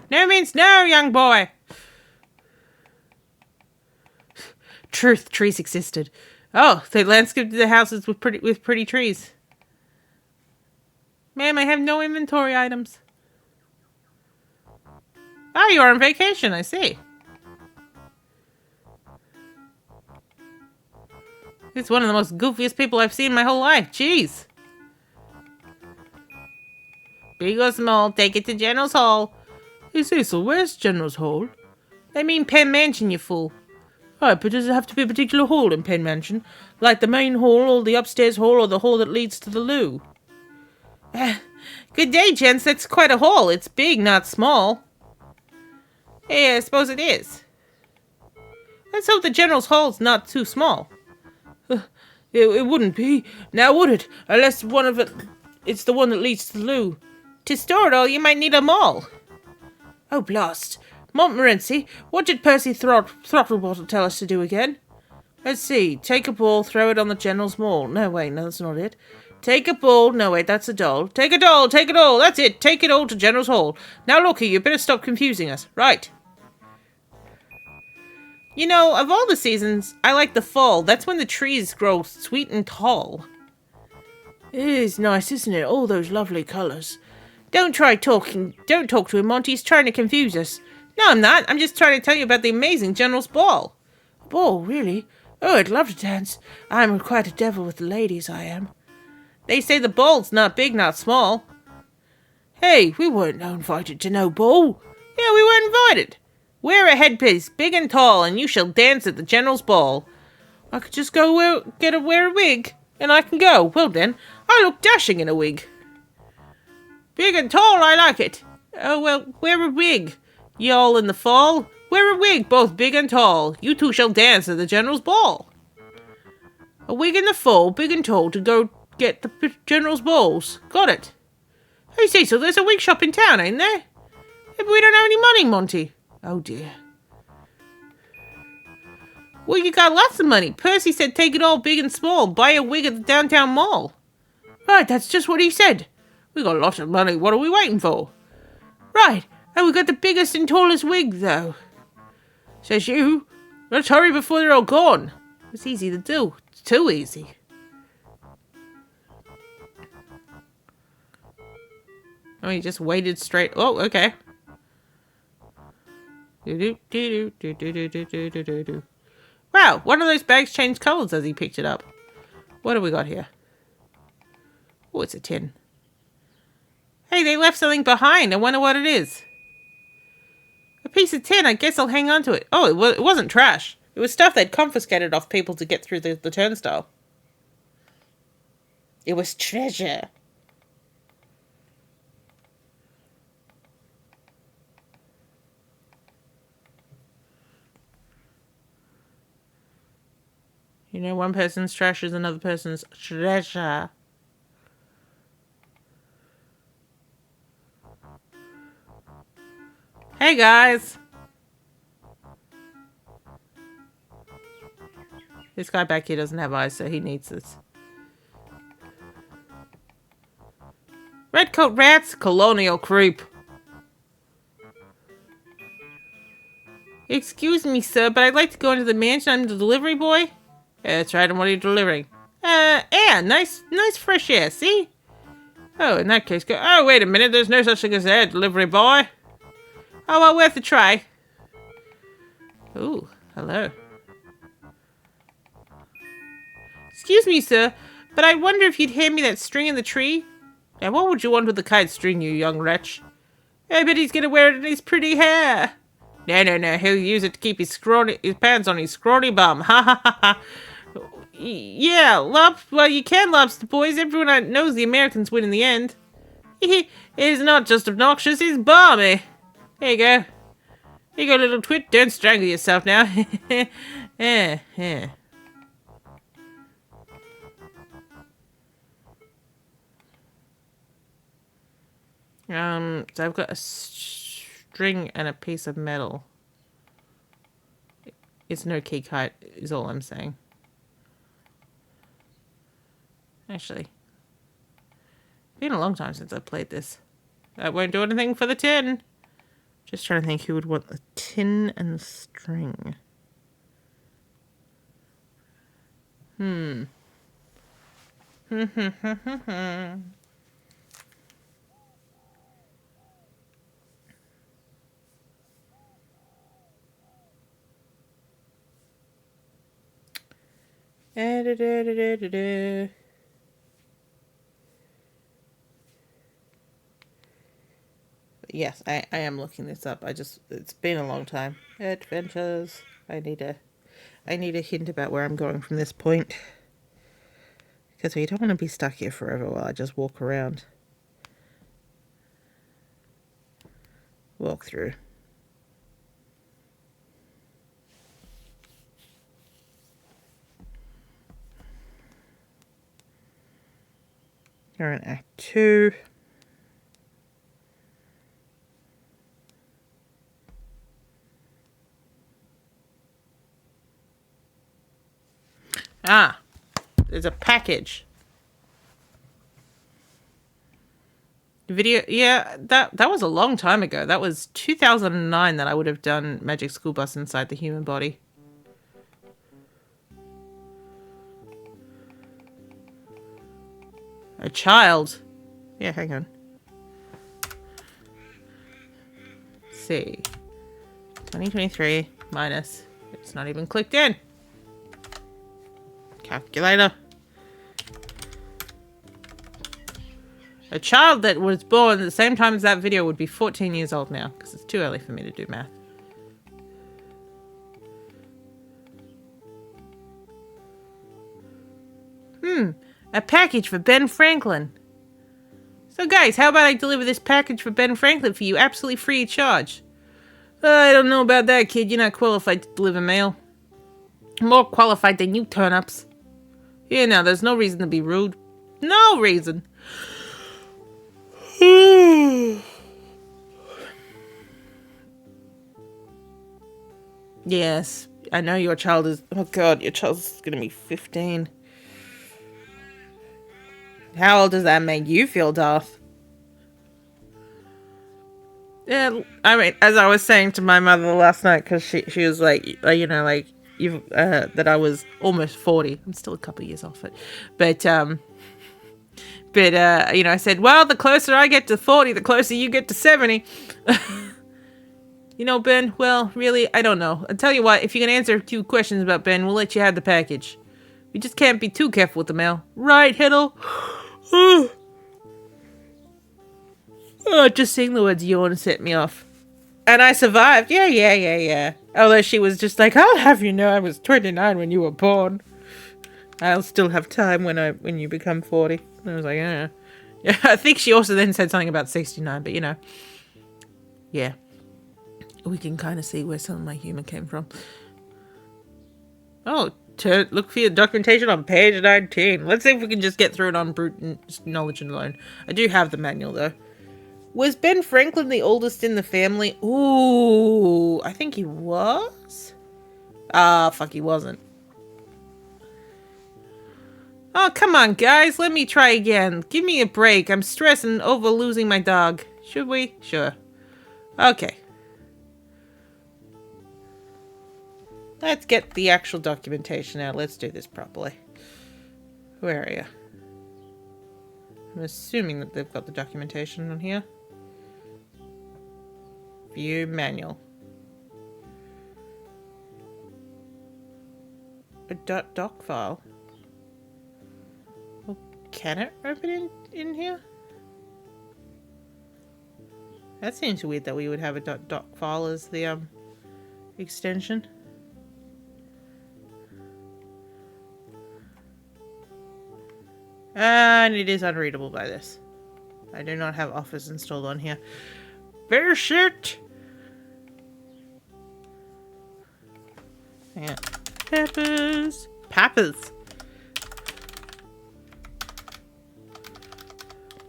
No means no, young boy. Truth, trees existed. Oh, they landscaped the houses with pretty trees. Ma'am, I have no inventory items. Oh, you are on vacation, I see. It's one of the most goofiest people I've seen in my whole life. Jeez. Big or small, take it to General's Hall. Hey, Cecil, where's General's Hall? I mean Penn Mansion, you fool. Right, but does it have to be a particular hall in Penn Mansion? Like the main hall, or the upstairs hall, or the hall that leads to the loo? Good day, gents. That's quite a hall. It's big, not small. Yeah, I suppose it is. Let's hope the General's Hall's not too small. It wouldn't be, now would it? Unless one of it's the one that leads to the loo. To store it all, you might need 'em all. Oh, blast. Montmorency, what did Percy Throttlebottle tell us to do again? Let's see. Take a ball, throw it on the General's Mall. No, wait, no, that's not it. Take a ball. No, wait, that's a doll. Take a doll, take it all. That's it. Take it all to General's Hall. Now, look here, you better stop confusing us. Right. You know, of all the seasons, I like the fall. That's when the trees grow sweet and tall. It is nice, isn't it? All those lovely colours. Don't talk to him, Monty. He's trying to confuse us. No, I'm not. I'm just trying to tell you about the amazing General's Ball. Ball, really? Oh, I'd love to dance. I'm quite a devil with the ladies, I am. They say the ball's not big, not small. Hey, we weren't invited to no ball. Yeah, we were invited. Wear a headpiece, big and tall, and you shall dance at the General's Ball. I could just go wear a wig, and I can go. Well then, I look dashing in a wig. Big and tall, I like it. Oh, well, wear a wig. Y'all in the fall, wear a wig, both big and tall. You two shall dance at the General's Ball. A wig in the fall, big and tall, to go get the General's Balls. Got it. Hey, Cecil, there's a wig shop in town, ain't there? Yeah, but we don't have any money, Monty. Oh, dear. Well, you got lots of money. Percy said take it all big and small. Buy a wig at the downtown mall. Right, that's just what he said. We got lots of money. What are we waiting for? Right. And we got the biggest and tallest wig, though. Says you. Let's hurry before they're all gone. It's easy to do. It's too easy. Oh, he just waited straight. Oh, okay. Wow, one of those bags changed colours as he picked it up. What have we got here? Oh, it's a tin. Hey, they left something behind. I wonder what it is. A piece of tin. I guess I'll hang on to it. Oh, it wasn't trash. It was stuff they'd confiscated off people to get through the turnstile. It was treasure. You know, one person's trash is another person's treasure. Hey, guys. This guy back here doesn't have eyes, so he needs this. Redcoat rats, colonial creep. Excuse me, sir, but I'd like to go into the mansion. I'm the delivery boy. Yeah, that's right. And what are you delivering? Air. Nice fresh air, see? Oh, in that case, go... Oh, wait a minute. There's no such thing as air, delivery boy. Oh, well, worth a try. Ooh, hello. Excuse me, sir, but I wonder if you'd hand me that string in the tree? And what would you want with the kite string, you young wretch? I bet he's gonna wear it in his pretty hair. No, he'll use it to keep his pants on his scrawny bum. Ha ha ha ha. Yeah, well, you can, lobster boys. Everyone knows the Americans win in the end. He's not just obnoxious, he's balmy. There you go. You got a little twit. Don't strangle yourself now. Yeah. So I've got a string and a piece of metal. It's no key kite, is all I'm saying. Actually, been a long time since I played this. That won't do anything for the tin. Just trying to think who would want the tin and the string. Yes, I am looking this up. It's been a long time. Adventures. I need a hint about where I'm going from this point. Because we don't want to be stuck here forever while I just walk around. Walk through. You're in Act 2. Ah, there's a package. Video, yeah, that was a long time ago. That was 2009 that I would have done Magic School Bus inside the human body. A child. Yeah, hang on. Let's see. 2023 minus. It's not even clicked in. Calculator. A child that was born at the same time as that video would be 14 years old now, because it's too early for me to do math. A package for Ben Franklin. So guys, how about I deliver this package for Ben Franklin for you absolutely free of charge? I don't know about that, kid. You're not qualified to deliver mail. More qualified than you turnips. Yeah, now, there's no reason to be rude. No reason. Yes, I know your child is... Oh god, your child's gonna be 15. How old does that make you feel, Darth? Yeah, I mean, as I was saying to my mother last night, because she was like, you know, like, that I was almost 40. I'm still a couple of years off it. But, you know, I said, well, the closer I get to 40, the closer you get to 70. You know, Ben, well, really, I don't know. I'll tell you what, if you can answer a few questions about Ben, we'll let you have the package. We just can't be too careful with the mail. Right, Hiddle? Just saying the words yawn set me off. And I survived. Yeah. Although she was just like, I'll have you know I was 29 when you were born. I'll still have time when you become 40. And I was like, yeah. Yeah, I think she also then said something about 69, but you know. Yeah. We can kind of see where some of my humor came from. Oh, look for your documentation on page 19. Let's see if we can just get through it on brute knowledge alone. I do have the manual, though. Was Ben Franklin the oldest in the family? Ooh, I think he was. Fuck, he wasn't. Oh, come on, guys. Let me try again. Give me a break. I'm stressing over losing my dog. Should we? Sure. Okay. Let's get the actual documentation out. Let's do this properly. Where are you? I'm assuming that they've got the documentation on here. View manual. A doc file. Well, can it open in here? That seems weird that we would have a doc file as the extension. And it is unreadable by this. I do not have Office installed on here. Bear shit! Yeah. Peppers. Peppers.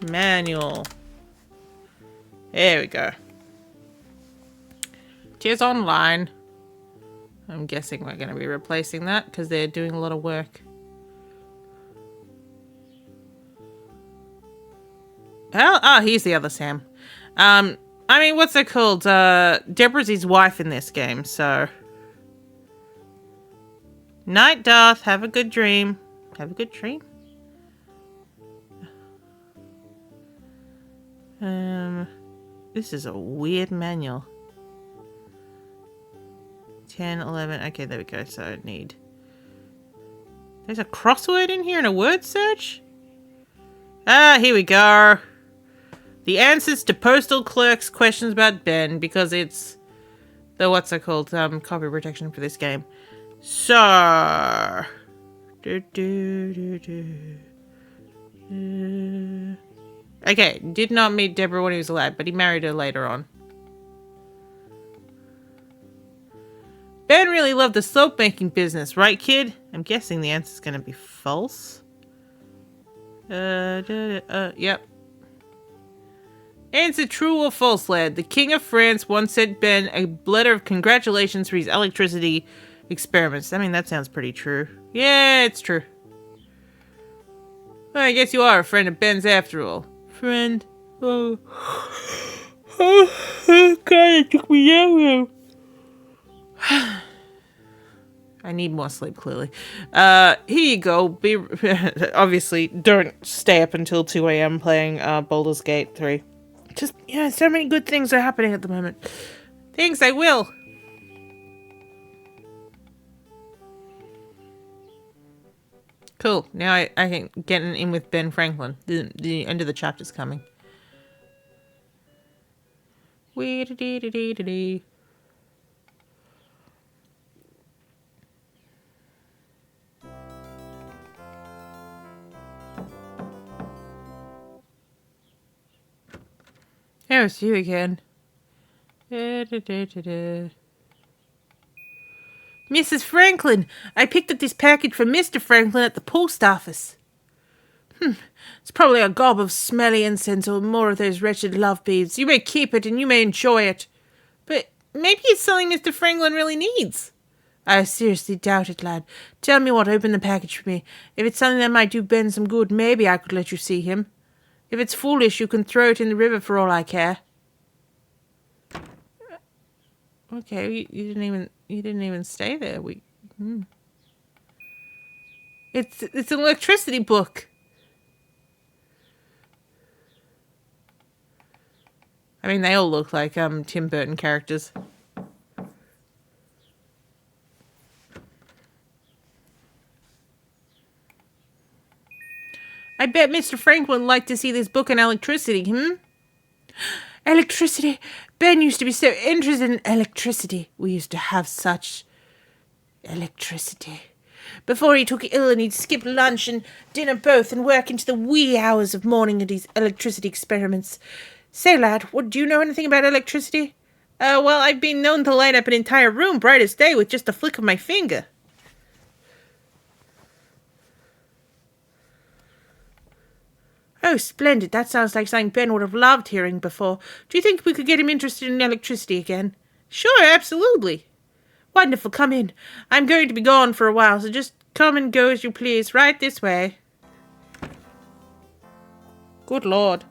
Manual. There we go. Tears Online. I'm guessing we're going to be replacing that because they're doing a lot of work. Here's the other Sam. I mean, what's it called? Deborah's his wife in this game, so... Night, Darth. Have a good dream. Have a good dream? This is a weird manual. 10, 11. Okay, there we go. So I need... There's a crossword in here and a word search? Ah, here we go. The answers to postal clerk's questions about Ben, because it's the what's it called? Copy protection for this game. So, okay, did not meet Deborah when he was a lad, but he married her later on. Ben really loved the soap making business, right, kid? I'm guessing the answer's gonna be false. Yep. Answer true or false, lad. The King of France once sent Ben a letter of congratulations for his electricity experiments. I mean, that sounds pretty true. Yeah, it's true. Well, I guess you are a friend of Ben's after all. Friend? Oh. Oh, God, it took me out. I need more sleep, clearly. Here you go. Obviously, don't stay up until 2 a.m. playing Baldur's Gate 3. Just, yeah, so many good things are happening at the moment. Things I will. Cool. Now I can get in with Ben Franklin. The end of the chapter's coming. Wee-da-dee-da-dee-da-dee. Oh, it's you again. Mrs. Franklin, I picked up this package from Mr. Franklin at the post office. It's probably a gob of smelly incense or more of those wretched love beads. You may keep it and you may enjoy it. But maybe it's something Mr. Franklin really needs. I seriously doubt it, lad. Tell me what, open the package for me. If it's something that might do Ben some good, maybe I could let you see him. If it's foolish, you can throw it in the river for all I care. Okay, you didn't even stay there. It's an electricity book. I mean, they all look like Tim Burton characters. I bet Mr. Franklin would like to see this book on electricity, Electricity! Ben used to be so interested in electricity. We used to have such electricity. Before he took ill and he'd skip lunch and dinner both and work into the wee hours of morning at his electricity experiments. Say, lad, do you know anything about electricity? Well, I've been known to light up an entire room bright as day with just a flick of my finger. Oh, splendid. That sounds like something Ben would have loved hearing before. Do you think we could get him interested in electricity again? Sure, absolutely. Wonderful, come in. I'm going to be gone for a while, so just come and go as you please. Right this way. Good Lord.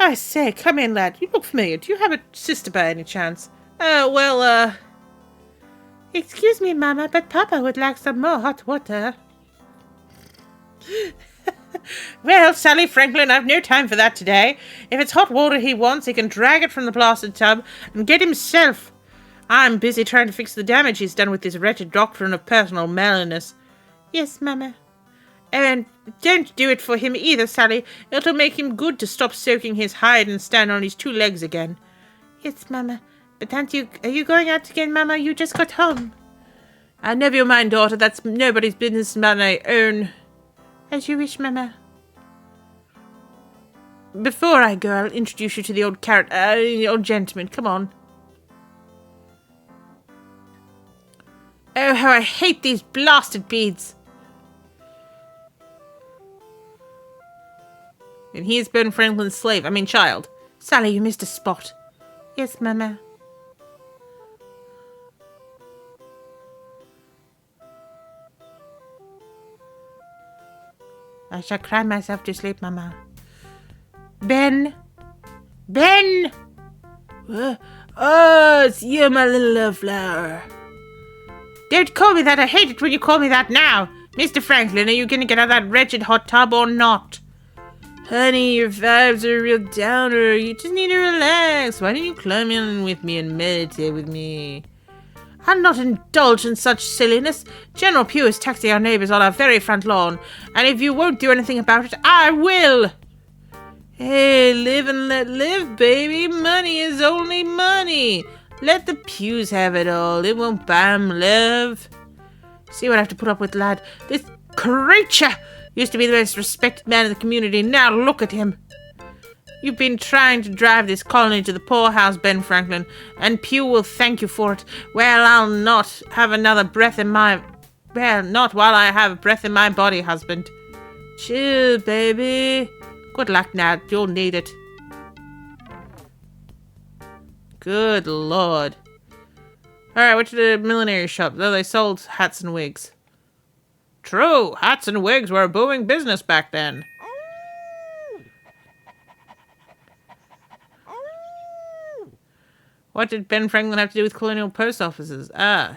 I say, come in, lad. You look familiar. Do you have a sister by any chance? Excuse me, Mama, but Papa would like some more hot water. Well, Sally Franklin, I've no time for that today. If it's hot water he wants, he can drag it from the blasted tub and get himself. I'm busy trying to fix the damage he's done with this wretched doctrine of personal manliness. Yes, Mama. And don't do it for him either, Sally. It'll make him good to stop soaking his hide and stand on his 2 legs again. Yes, Mama. But are you going out again, Mama? You just got home. Never you mind, daughter. That's nobody's business but my own. As you wish, Mama. Before I go, I'll introduce you to the old gentleman. Come on. Oh, how I hate these blasted beads. And he is Ben Franklin's child. Sally, you missed a spot. Yes, Mama. I shall cry myself to sleep, Mama. Ben! Ben! Oh, it's you, my little love flower. Don't call me that. I hate it when you call me that now. Mr. Franklin, are you going to get out of that wretched hot tub or not? Honey, your vibes are a real downer. You just need to relax. Why don't you climb in with me and meditate with me? I'll not indulge in such silliness. General Pugh is taxing our neighbours on our very front lawn, and if you won't do anything about it, I will. Hey, live and let live, baby. Money is only money. Let the Pughs have it all. It won't buy 'em love. See what I have to put up with, lad. This creature used to be the most respected man in the community. Now look at him. You've been trying to drive this colony to the poorhouse, Ben Franklin, and Pugh will thank you for it. Well, I'll not have another breath in my... Well, not while I have a breath in my body, husband. Chill, baby. Good luck, Nat. You'll need it. Good lord. Alright, went to the millinery shop, though they sold hats and wigs. True, hats and wigs were a booming business back then. What did Ben Franklin have to do with colonial post offices?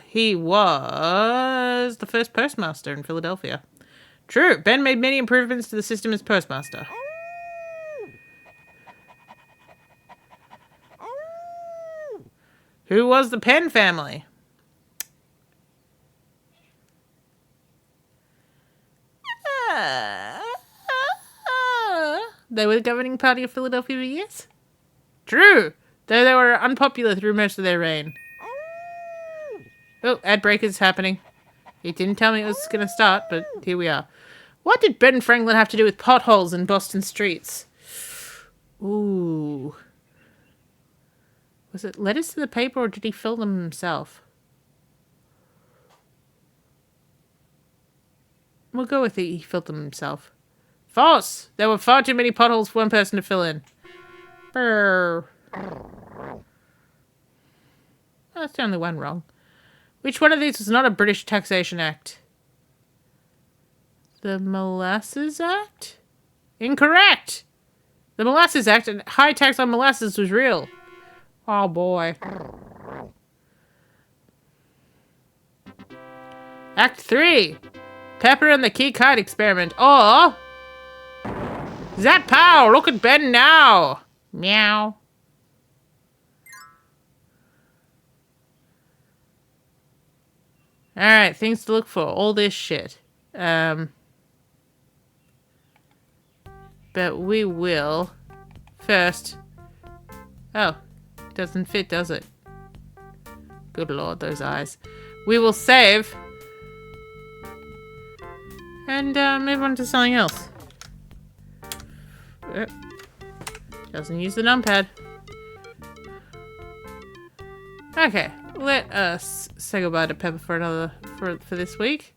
He was the first postmaster in Philadelphia. True, Ben made many improvements to the system as postmaster. Who was the Penn family? They were the governing party of Philadelphia for years? True, though they were unpopular through most of their reign. Oh, ad break is happening. He didn't tell me it was going to start, but here we are. What did Ben Franklin have to do with potholes in Boston streets? Ooh. Was it letters to the paper, or did he fill them himself? We'll go with he filled them himself. False! There were far too many potholes for one person to fill in. Brr. Oh, that's the only one wrong. Which one of these was not a British Taxation Act? The Molasses Act? Incorrect! The Molasses Act and high tax on molasses was real. Oh boy. Act 3. Pepper and the Key Card Experiment. Or... Zap Pow! Look at Ben now! Meow. Alright, things to look for. All this shit. But we will... First... Oh. Doesn't fit, does it? Good lord, those eyes. We will save. And move on to something else. Doesn't use the numpad. Okay, let us say goodbye to Pepper for this week.